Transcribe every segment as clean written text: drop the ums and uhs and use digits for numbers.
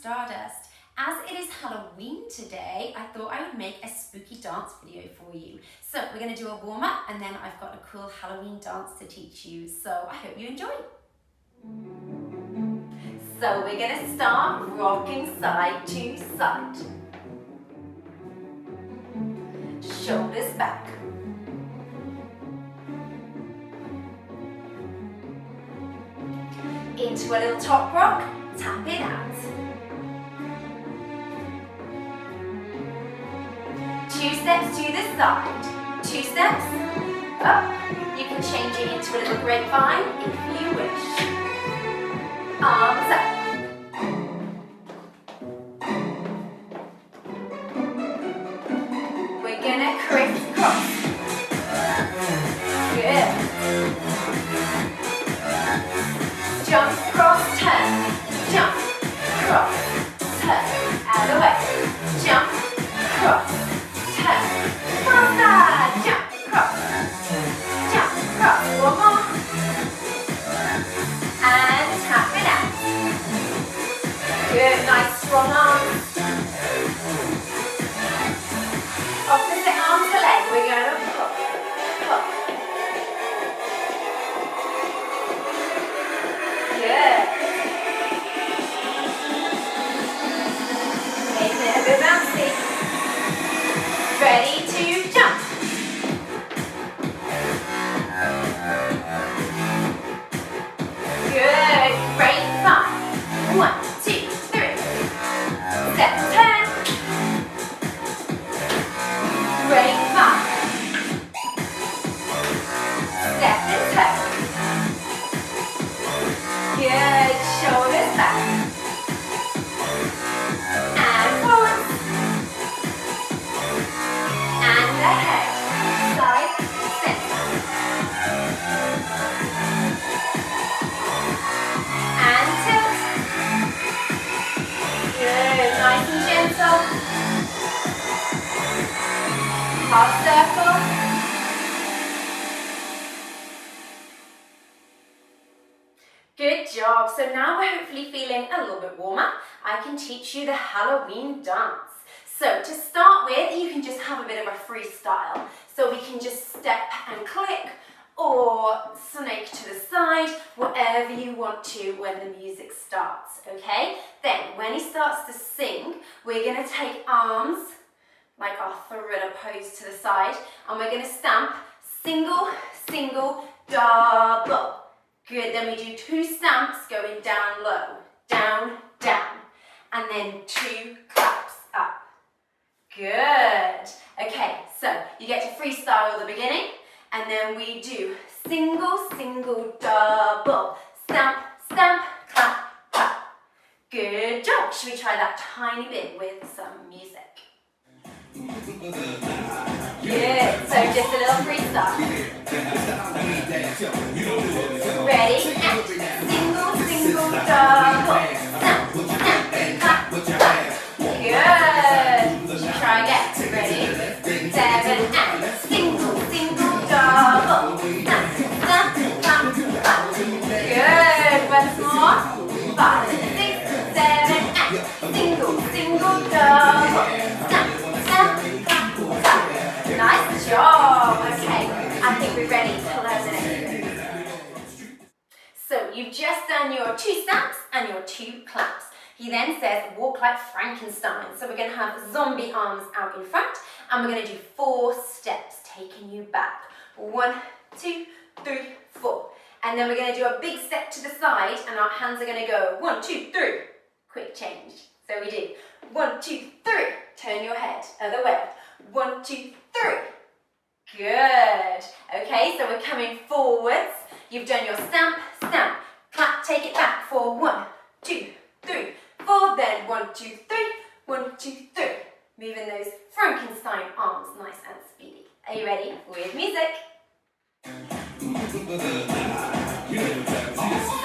Stardust. As it is Halloween today, I thought I would make a spooky dance video for you. So we're going to do a warm-up and then I've got a cool Halloween dance to teach you. So I hope you enjoy. So we're going to start rocking side to side. Shoulders back. Into a little top rock, tap it out. 2 steps to the side, 2 steps up. You can change it into a little grapevine if you wish. Arms up. We're gonna crisscross. Good. Jump, cross, turn. Jump, cross, turn. Out of the way. Jump, cross, turn. Faster. Jump, cross. Jump, cross. One more. And tap it out. Good, nice strong arms. Opposite arm to leg. We're going to pop, pop. Good. Making it a bit bouncy. Ready to jump. Good. Great fun. 1, 2, 3. Step turn. Great fun. Step and turn. Good. Shoulders back. And forward. And ahead. Side, center. And tilt. Good. Nice and gentle. Half circle. Good job. So now we're hopefully feeling a little bit warmer. I can teach you the Halloween dance. So to start with, you can just have a bit of a freestyle. So we can just step and click or snake to the side, whatever you want to when the music starts, okay? Then when he starts to sing, we're gonna take arms like our thriller pose to the side, and we're gonna stamp single, single, double. Good, then we do 2 stamps going down low, down, down, and then 2 claps up. Good. Okay, so you get to freestyle at the beginning, and then we do single, single, double, stamp, stamp, clap, clap. Good job. Should we try that tiny bit with some music? Good, so just a little freestyle. Ready, and single, single, double, snap, snap, clap, clap. Good. Try again. Ready, 7, and single, single, double, snap, snap, clap, clap. Good. Once more. 5, 6, 7, and single, single, double, snap, snap, clap, clap. Nice job. Okay, I think we're ready to learn the next one. So you've just done your 2 stamps and your 2 claps. He then says, walk like Frankenstein. So we're going to have zombie arms out in front, and we're going to do 4 steps, taking you back. 1, 2, 3, 4. And then we're going to do a big step to the side, and our hands are going to go 1, 2, 3. Quick change. So we do 1, 2, 3. Turn your head other way. 1, 2, 3. Good. Okay, so we're coming forwards. You've done your stamp, stamp, clap, take it back for 1, 2, 3, 4. Then 1, 2, 3, 1, 2, 3. Moving those Frankenstein arms nice and speedy. Are you ready with music? So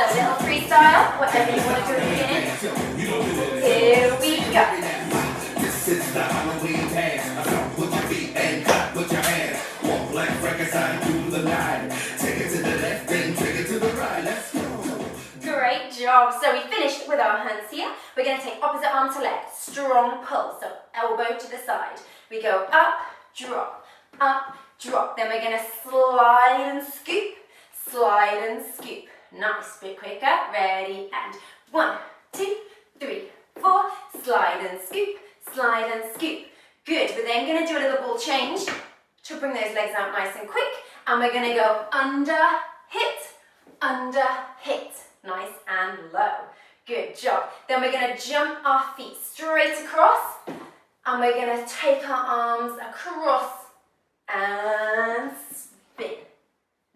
a little freestyle, whatever you want to do at the beginning. Here we go. This is the Halloween dance. So put your feet and clap, put your hands. Walk like Frankenstein through the night. Take it to the left and take it to the right. Let's go. Great job. job. So we finished with our hands here. We're going to take opposite arm to leg. Strong pull. So elbow to the side. We go up, drop, up, drop. Then we're going to slide and scoop, slide and scoop. Nice. Bit quicker. Ready, and 1, 2, 3, 4. Slide and scoop, slide and scoop. Good. We're then going to do a little ball change to bring those legs out nice and quick. And we're going to go under, hit. Nice and low. Good job. Then we're going to jump our feet straight across. And we're going to take our arms across and spin.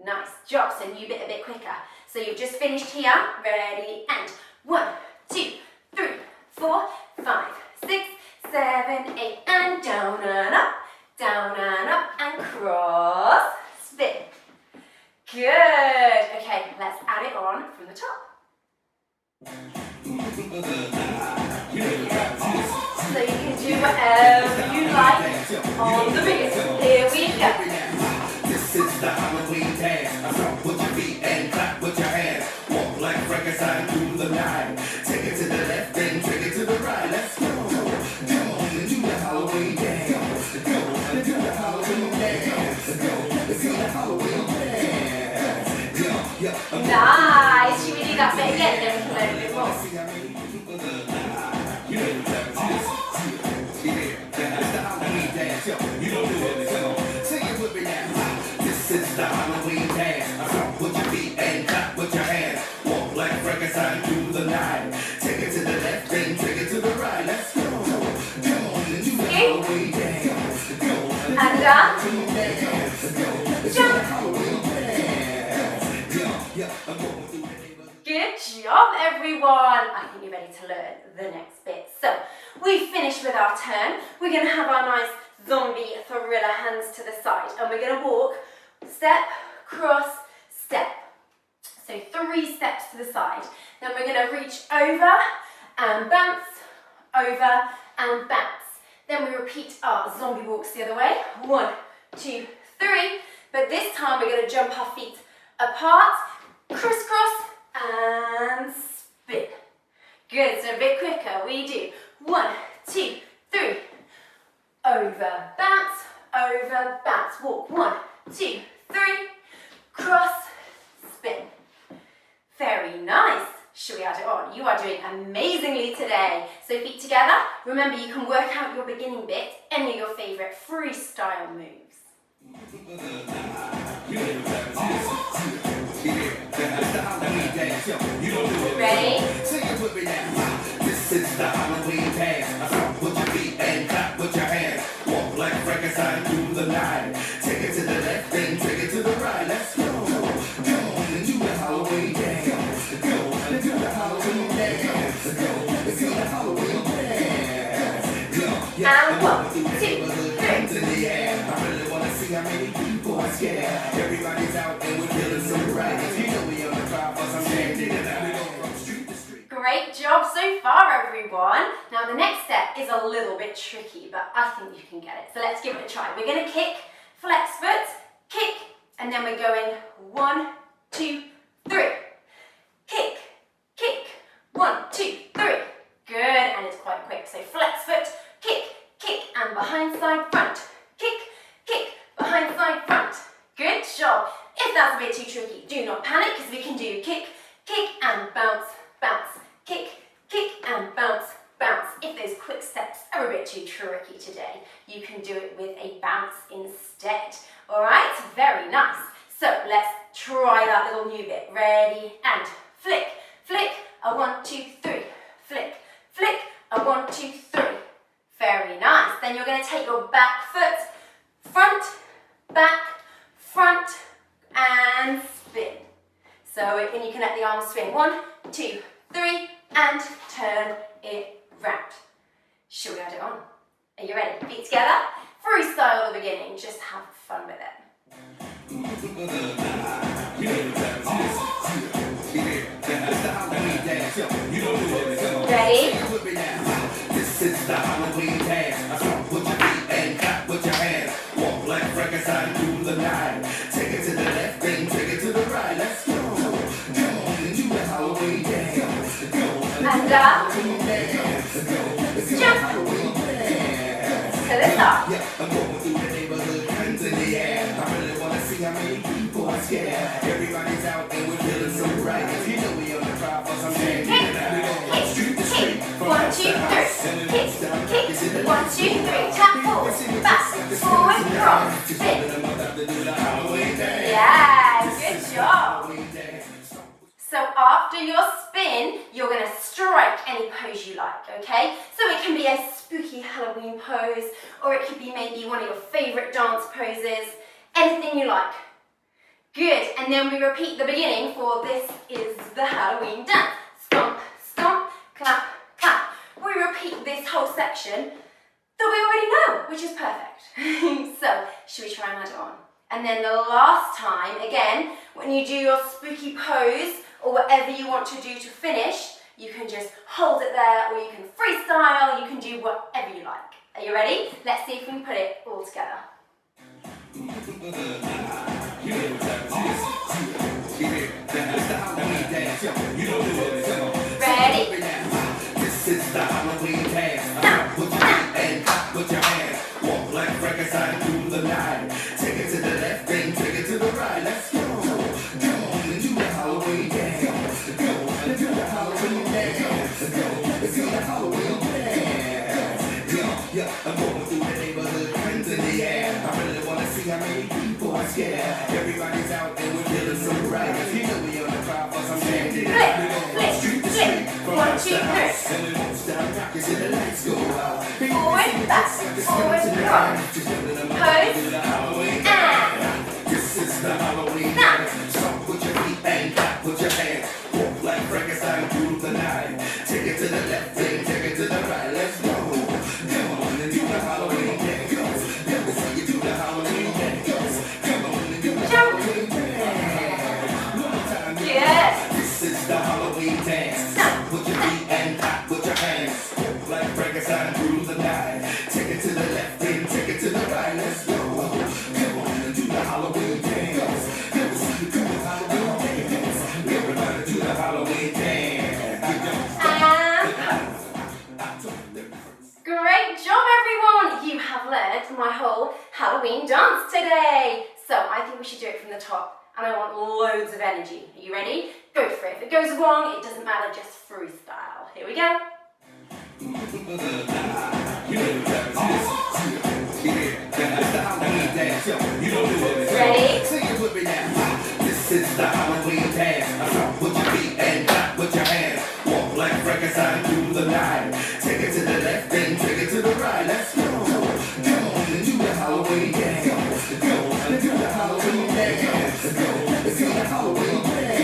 Nice job. So new bit a bit quicker. So you've just finished here. Ready, and 1, 2, 3, 4, 5, 6, 7, 8, and down and up, and cross, spin. Good. Okay, let's add it on from the top. So you can do whatever you like on the beat. Here we go. This is the Halloween dance. Jump with your feet and clap with your hands. Walk like Frankenstein through the night. Take it to the left and take it to the right. Let's go. Come on and do the Halloween dance. Go and do the Halloween dance. Go and do the Halloween dance. Nice. Should we do that bit again? Then we can learn a bit more. This is the Halloween dance. Jump with your feet and clap with your hands. Walk like Frankenstein through the night. Take it to the left and take it to the right. Let's go. Come on and do the Halloween dance. Go And up. jump. Good job, everyone. I think you're ready to learn the next bit. So we finished with our turn. We're going to have our nice zombie thriller hands to the side, and we're going to walk step, cross, step. So 3 steps to the side. Then we're going to reach over and bounce, over and bounce. Then we repeat our zombie walks the other way. 1, 2, 3. But this time we're going to jump our feet apart, crisscross, and spin. Good, so a bit quicker. We do 1, 2, 3. Over, bounce, walk. 1, 2, 3. Cross, spin. Very nice. Should we add it on? You are doing amazingly today. So feet together. Remember, you can work out your beginning bit, any of your favorite freestyle moves. Ready? Sing it with me now. This is the Halloween dance. Jump with your feet and clap with your hands. Walk like Frankenstein through the night. Take it to the left and take it to the right. Let's go. Come on and do the Halloween dance. Go and do the Halloween dance. Go and do the Halloween dance. And 1, 2, 3. Hands in the air. I really wanna see how many people are scared. Everybody's out and we're feeling so right. You know we on the drive for some candy tonight. We go from street to street. Great job so far, everyone. Now the next step is a little bit tricky, but I think you can get it. So let's give it a try. We're going to kick, flex foot, kick, and then we're going 1, 2, 3. Kick, kick, 1, 2, 3. Good, and it's quite quick. So flex foot, kick, kick, and behind side front. Kick, kick, behind side front. Good job. If that's a bit too tricky, do not panic, because we can do kick, kick, and bounce, bounce. Kick, kick, and bounce, bounce. If those quick steps are a bit too tricky today, you can do it with a bounce instead. All right, very nice. So let's try that little new bit. Ready, and flick, flick, a 1, 2, 3. Flick, flick, a 1, 2, 3. Very nice. Then you're going to take your back foot, front, and spin. So when you can let the arms swing. 1, 2, 3, and turn it round. Should we add it on? Are you ready? Feet together. Freestyle at the beginning. Just have fun with it. Ready? This is the Halloween dance. Jump with your feet and clap with your hands. Walk like Frankenstein through the night. Take it to the left and take it to the right. Let's go. Come on and do the Halloween dance. and up, jump, to the top. I'm going through the neighborhood, hands in the air. I really wanna see how many people are scared. Everybody's out and we're feeling so bright. You know we on the crowd for some shit. Kick, kick, 1, 2, 3. Kick, kick, 1, 2, 3. Tap forward, back, forward, cross, spin. Yeah, good job. So after your spin, you're going to strike any pose you like, okay? So it can be a spooky Halloween pose, or it could be maybe one of your favorite dance poses, anything you like. Good, and then we repeat the beginning for this is the Halloween dance. Stomp, stomp, clap, clap. We repeat this whole section that we already know, which is perfect. So, should we try and add it on? And then the last time, again, when you do your spooky pose, or whatever you want to do to finish, you can just hold it there, or you can freestyle, you can do whatever you like. Are you ready? Let's see if we can put it all together. Ready? This is the Halloween dance. Put your feet and clap with your hands. Walk like Frankenstein through the night. Take it to the left and take it to the right. Let's go. Go on and do the Halloween dance. Go and do the Halloween dance. Go and do the Halloween dance. Yeah, I'm going through the neighborhood, hands in the air. I really wanna see how many people are scared. Everybody's out and we're feeling so bright. You know we on the crowd for some shit. Flip, flip, 1, 2, 3. And we won't stop rocking till the lights go out. Forward, back, forward, cross. Pose, and. This is the Halloween dance. Stomp with your feet and clap with your hands. Walk like Frankenstein through the night. Take it to the left and take it to the right. Let's go. Come on and do the Halloween dance. Let me see you do the Halloween dance. Come on and do the Halloween dance. One more time. Good. This is the Halloween dance. Stomp with your feet and clap with your hands. Walk like Frankenstein through the night. Take it to the left and take it to the right. Let's go. Come on and do the Halloween dance. Let me see you do the Halloween dance. Everybody do the Halloween dance. Great job, everyone! You have learned my whole Halloween dance today. So I think we should do it from the top, and I want loads of energy. Are you ready? Go for it. If it goes wrong, it doesn't matter, just freestyle. Here we go. Ready? Sing it with me now. This is the Halloween dance. Stomp with your feet and clap with your hands. Walk like Frankenstein through the night. Take it to the left and take it to the right. Let's go. Come on and do the Halloween dance. Go and do the Halloween dance. Go and do the Halloween dance.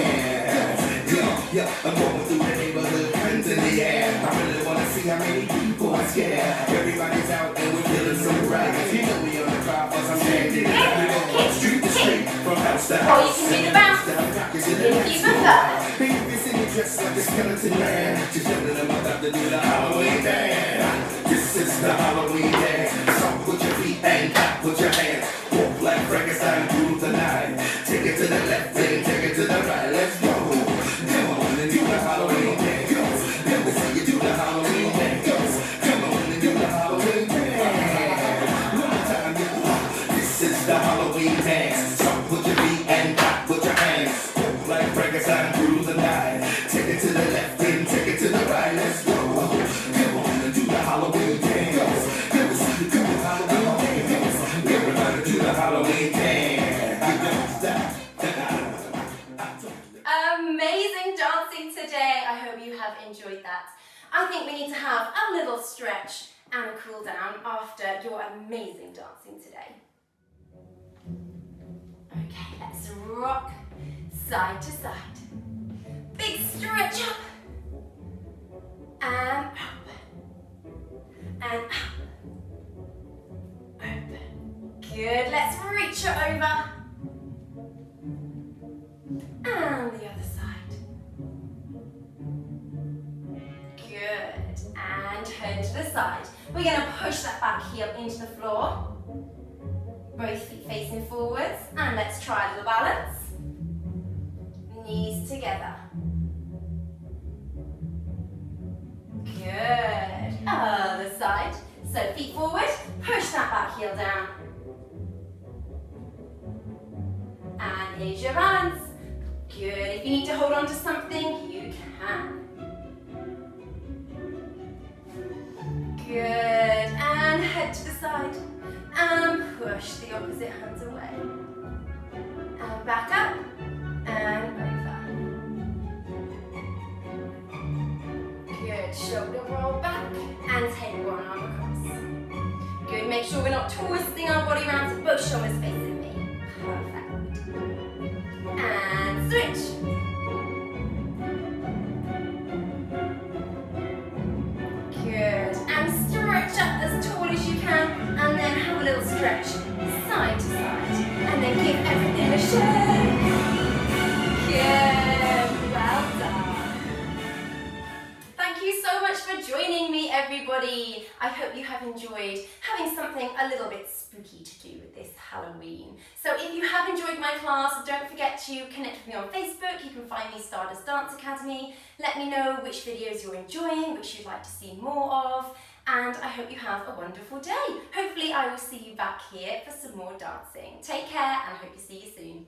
Yeah, I'm going through the neighborhood, hands in the air. I really wanna see how many people are scared. Everybody's out and we're feeling so bright. You know we on the crowd for some shit. Street to street, from house to house. Or you can do the bounce if you prefer. Baby's in your dress like a skeleton man. Just telling them about to do the Halloween dance. This is the Halloween dance. Stomp with your feet and clap with your hands. Walk like Frankenstein through the night. Take it to the left and take it to the right. Let's go. Come on and do the Halloween dance. Let me see you do the Halloween dance. Come on and do the Halloween dance. One more time, yeah. This is the Halloween dance. Stomp with your feet and clap with your hands. Walk like Frankenstein through the night. Take it to the left and take it to the right. Let's go. Come on and do the Halloween dance. Let me see you do the Halloween dance. Everybody do the Halloween dance. You don't stop. Amazing dancing today. I hope you have enjoyed that. I think we need to have a little stretch and a cool down after your amazing dancing today. Okay, let's rock side to side. Big stretch up and up and up. Open. Good. Let's reach it over. And the other side. Good. And turn to the side. We're going to push that back heel into the floor. Both feet facing forwards. And let's try a little balance. Knees together. feet forward, push that back heel down. And here's your balance. Good, if you need to hold on to something, you can. Good, and head to the side. And push the opposite hands away. And back up, and over. Good, shoulder roll back, and take one arm across. Good, make sure we're not twisting our body around so both shoulders facing me. Perfect. And switch. Good, and stretch up as tall as you can, and then have a little stretch side to side, and then give everything a shake. Good, well done. Thank you so much for joining me, everybody. I hope you have enjoyed having something a little bit spooky to do with this Halloween. So if you have enjoyed my class, don't forget to connect with me on Facebook. You can find me Stardust Dance Academy. Let me know which videos you're enjoying, which you'd like to see more of, and I hope you have a wonderful day. Hopefully I will see you back here for some more dancing. Take care, and I hope to see you soon.